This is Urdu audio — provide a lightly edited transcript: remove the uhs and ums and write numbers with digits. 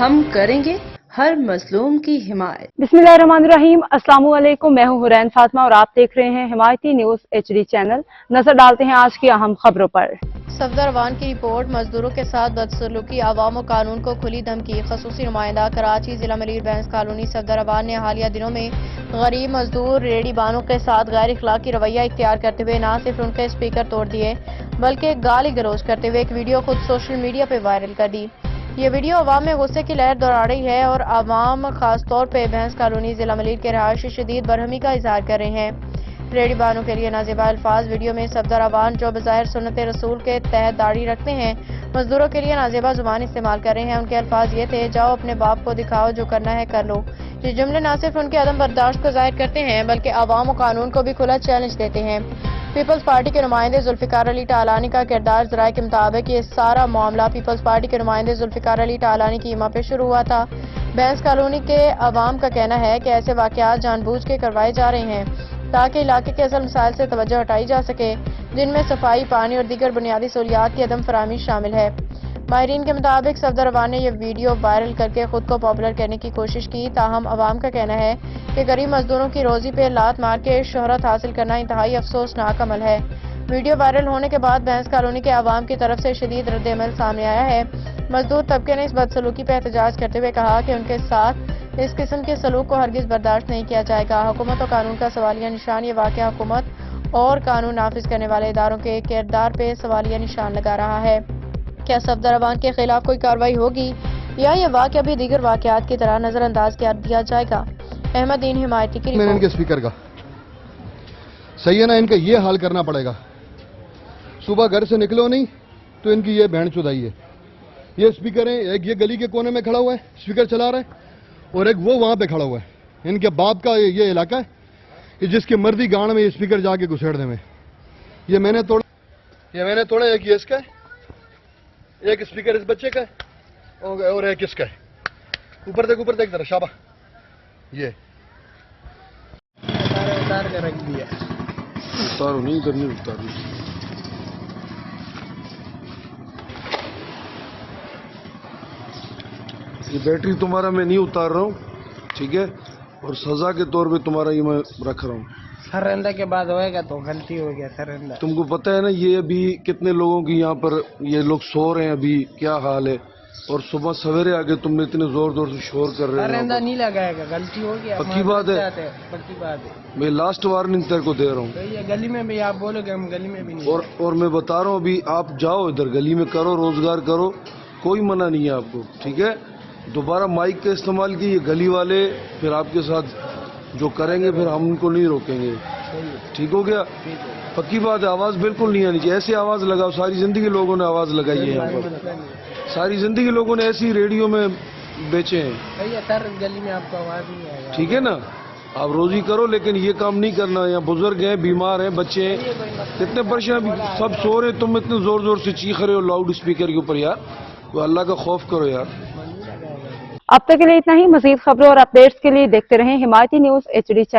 ہم کریں گے ہر مظلوم کی حمایت۔ بسم اللہ الرحمن الرحیم، السلام علیکم، میں ہوں حرین فاطمہ اور آپ دیکھ رہے ہیں حمایتی نیوز HD چینل۔ نظر ڈالتے ہیں آج کی اہم خبروں پر۔ صفدر اعوان کی رپورٹ، مزدوروں کے ساتھ بدسلوکی، عوام و قانون کو کھلی دھمکی۔ خصوصی نمائندہ کراچی ضلع ملیر بینس کالونی صفدر اعوان نے حالیہ دنوں میں غریب مزدور ریڑھی بانوں کے ساتھ غیر اخلاقی رویہ اختیار کرتے ہوئے نہ صرف ان کے اسپیکر توڑ دیے بلکہ گالی گلوچ کرتے ہوئے ایک ویڈیو خود سوشل میڈیا پہ وائرل کر دی۔ یہ ویڈیو عوام میں غصے کی لہر دوڑا رہی ہے اور عوام خاص طور پہ بینس کالونی ضلع ملیر کے رہائشی شدید برہمی کا اظہار کر رہے ہیں۔ ریڑھی بانوں کے لیے نازیبا الفاظ، ویڈیو میں صفدر اعوان جو بظاہر سنت رسول کے تحت داڑھی رکھتے ہیں مزدوروں کے لیے نازیبا زبان استعمال کر رہے ہیں۔ ان کے الفاظ یہ تھے، جاؤ اپنے باپ کو دکھاؤ، جو کرنا ہے کر لو۔ یہ جملے نہ صرف ان کے عدم برداشت کو ظاہر کرتے ہیں بلکہ عوام و قانون کو بھی کھلا چیلنج دیتے ہیں۔ پیپلز پارٹی کے نمائندے ذوالفقار علی ٹالانی کا کردار، ذرائع کے مطابق یہ سارا معاملہ پیپلز پارٹی کے نمائندے ذوالفقار علی ٹالانی کی ایما پہ شروع ہوا تھا۔ بینس کالونی کے عوام کا کہنا ہے کہ ایسے واقعات جان بوجھ کے کروائے جا رہے ہیں تاکہ علاقے کے اصل مسائل سے توجہ ہٹائی جا سکے، جن میں صفائی، پانی اور دیگر بنیادی سہولیات کی عدم فراہمی شامل ہے۔ ماہرین کے مطابق صفدر اعوان نے یہ ویڈیو وائرل کر کے خود کو پاپولر کرنے کی کوشش کی، تاہم عوام کا کہنا ہے کہ غریب مزدوروں کی روزی پہ لات مار کے شہرت حاصل کرنا انتہائی افسوسناک عمل ہے۔ ویڈیو وائرل ہونے کے بعد بینس کالونی کے عوام کی طرف سے شدید رد عمل سامنے آیا ہے۔ مزدور طبقے نے اس بدسلوکی پہ احتجاج کرتے ہوئے کہا کہ ان کے ساتھ اس قسم کے سلوک کو ہرگز برداشت نہیں کیا جائے گا۔ حکومت و قانون کا سوالیہ نشان، یہ واقعہ حکومت اور قانون نافذ کرنے والے اداروں کے کردار پہ سوالیہ نشان لگا رہا ہے۔ کیا صفدر اعوان کے خلاف کوئی کارروائی ہوگی یا یہ واقعہ بھی دیگر واقعات کی طرح نظر انداز کر دیا جائے گا؟ احمد دین حمایتی کی رپورٹ۔ ان کے اسپیکر کا صحیح ہے نا، ان کا یہ حال کرنا پڑے گا۔ صبح گھر سے نکلو نہیں تو ان کی یہ بہن چودائی ہے۔ یہ اسپیکر ہیں، ایک یہ گلی کے کونے میں کھڑا ہوا ہے اسپیکر چلا رہا ہے، اور ایک وہ وہاں پہ کھڑا ہوا ہے۔ ان کے باپ کا یہ علاقہ ہے کہ جس کی مرضی گاڑ میں یہ اسپیکر جا کے گھسیڑ دے میں۔ یہ میں نے توڑا، ایک یہ اس کا ہے، ایک اسپیکر اس بچے کا ہے اور ایک اس کا ہے۔ اوپر دیکھ ذرا شابہ، یہ اتار کے رکھ دیا۔ اتارو نہیں کرنی، اتارو۔ یہ بیٹری تمہارا میں نہیں اتار رہا ہوں، ٹھیک ہے، اور سزا کے طور پہ تمہارا یہ میں رکھ رہا ہوں۔ سرندہ کے بعد ہوئے گا تو غلطی ہو گیا سرندہ۔ تم کو پتہ ہے نا یہ ابھی کتنے لوگوں کی یہاں پر یہ لوگ سو رہے ہیں، ابھی کیا حال ہے، اور صبح سویرے آگے تم نے اتنے زور سے شور کر رہے ہیں۔ سرندہ نہیں لگائے گا، غلطی ہو گیا، پکی بات ہے، پکی بات ہے۔ میں لاسٹ وارننگ تیرے کو دے رہا ہوں۔ یہ گلی میں بھی آپ بولو گے، ہم گلی میں بھی نہیں۔ اور میں بتا رہا ہوں ابھی آپ جاؤ ادھر گلی میں کرو، روزگار کرو، کوئی منع نہیں ہے آپ کو، ٹھیک ہے۔ دوبارہ مائک کا استعمال کی، یہ گلی والے پھر آپ کے ساتھ جو کریں گے پھر ہم ان کو نہیں روکیں گے، ٹھیک ہو گیا۔ پکی بات ہے، آواز بالکل نہیں آنی چاہیے، ایسے آواز لگاؤ۔ ساری زندگی لوگوں نے آواز لگائی ہے یہاں پر، ساری زندگی لوگوں نے ایسی ریڈیو میں بیچے ہیں، سر گلی میں آپ کو آواز نہیں آئے گا، ٹھیک ہے نا۔ آپ روزی کرو لیکن یہ کام نہیں کرنا۔ یہاں بزرگ ہیں، بیمار ہیں، بچے ہیں، کتنے پریشان، سب سو رہے، تم اتنے زور سے چیخ رہے ہو لاؤڈ اسپیکر کے اوپر۔ یار وہ اللہ کا خوف کرو یار۔ اب تک کے لیے اتنا ہی، مزید خبروں اور اپڈیٹس کے لیے دیکھتے رہیں حمایتی نیوز HD چینل۔